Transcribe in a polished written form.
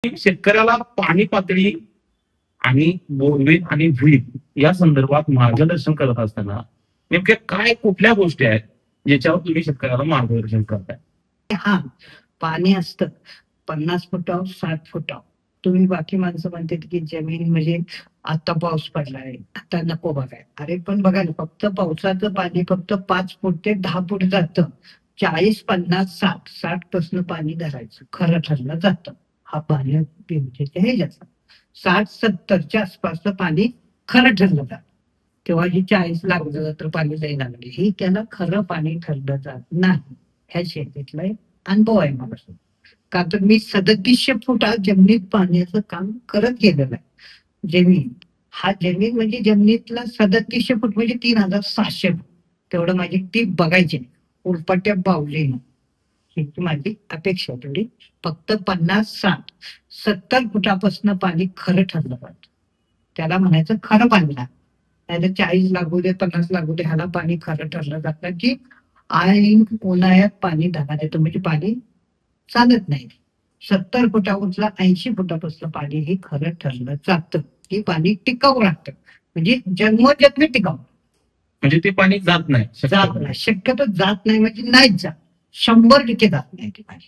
शेतकऱ्याला पाणी पातळी आणि बोरवेल आणि विहीर या संदर्भात मार्गदर्शन करत असताना नेमक्या काय कुठल्या गोष्टी आहेत ज्याच्यावर तुम्ही शेतकऱ्याला मार्गदर्शन करताय? हा, पाणी असतं 50 फुटावर 60 फुटावर. तुम्ही बाकी माणसं म्हणतात की जमीन म्हणजे आता पाऊस पडलाय आता नको बघाय. अरे पण बघा ना, फक्त पावसाचं पाणी फक्त 5 फूट ते 10 फूट जातं. 40, 50, 60 60 पासून पाणी धरायचं खरं ठरलं जातं. हा पाणी पिण्याच्या ह्याच्यात 60-70च्या आसपासचं पाणी खरं ठरलं जातं. तेव्हा ही 40 लागलं तर पाणी जाई लागली, ही त्याला खरं पाणी ठरलं जात नाही. ह्या शेतीतला एक अनुभव आहे मला. का तर मी 3700 फूट आज जमिनीत पाण्याचं काम करत गेलेलं आहे. जमीन म्हणजे जमिनीतला 3700 फूट म्हणजे 3600 फूट. तेवढं माझी ती बघायची नाही. उलपट्या बावली ही माझी अपेक्षा तेवढी. फक्त 50, 60, 70 फुटापासून पाणी खरं ठरलं पाहिजे. त्याला म्हणायचं खरं पाणी लागतं. नाहीतर 40 लागू दे 50 लागू दे, ह्याला पाणी खरं ठरलं जातं की ऐन उन्हाळ्यात पाणी धगा देतो म्हणजे पाणी चालत नाही. 70 फुटावरला 80 फुटापासून पाणी हे खरं ठरलं जातं की पाणी टिकाऊ लागतं. म्हणजे जन्मोजन्मी टिकाऊ. म्हणजे ते पाणी जात नाही जात नाही, शक्यतो जात नाही म्हणजे नाहीच जात. 100% जात नाही ते पाणी.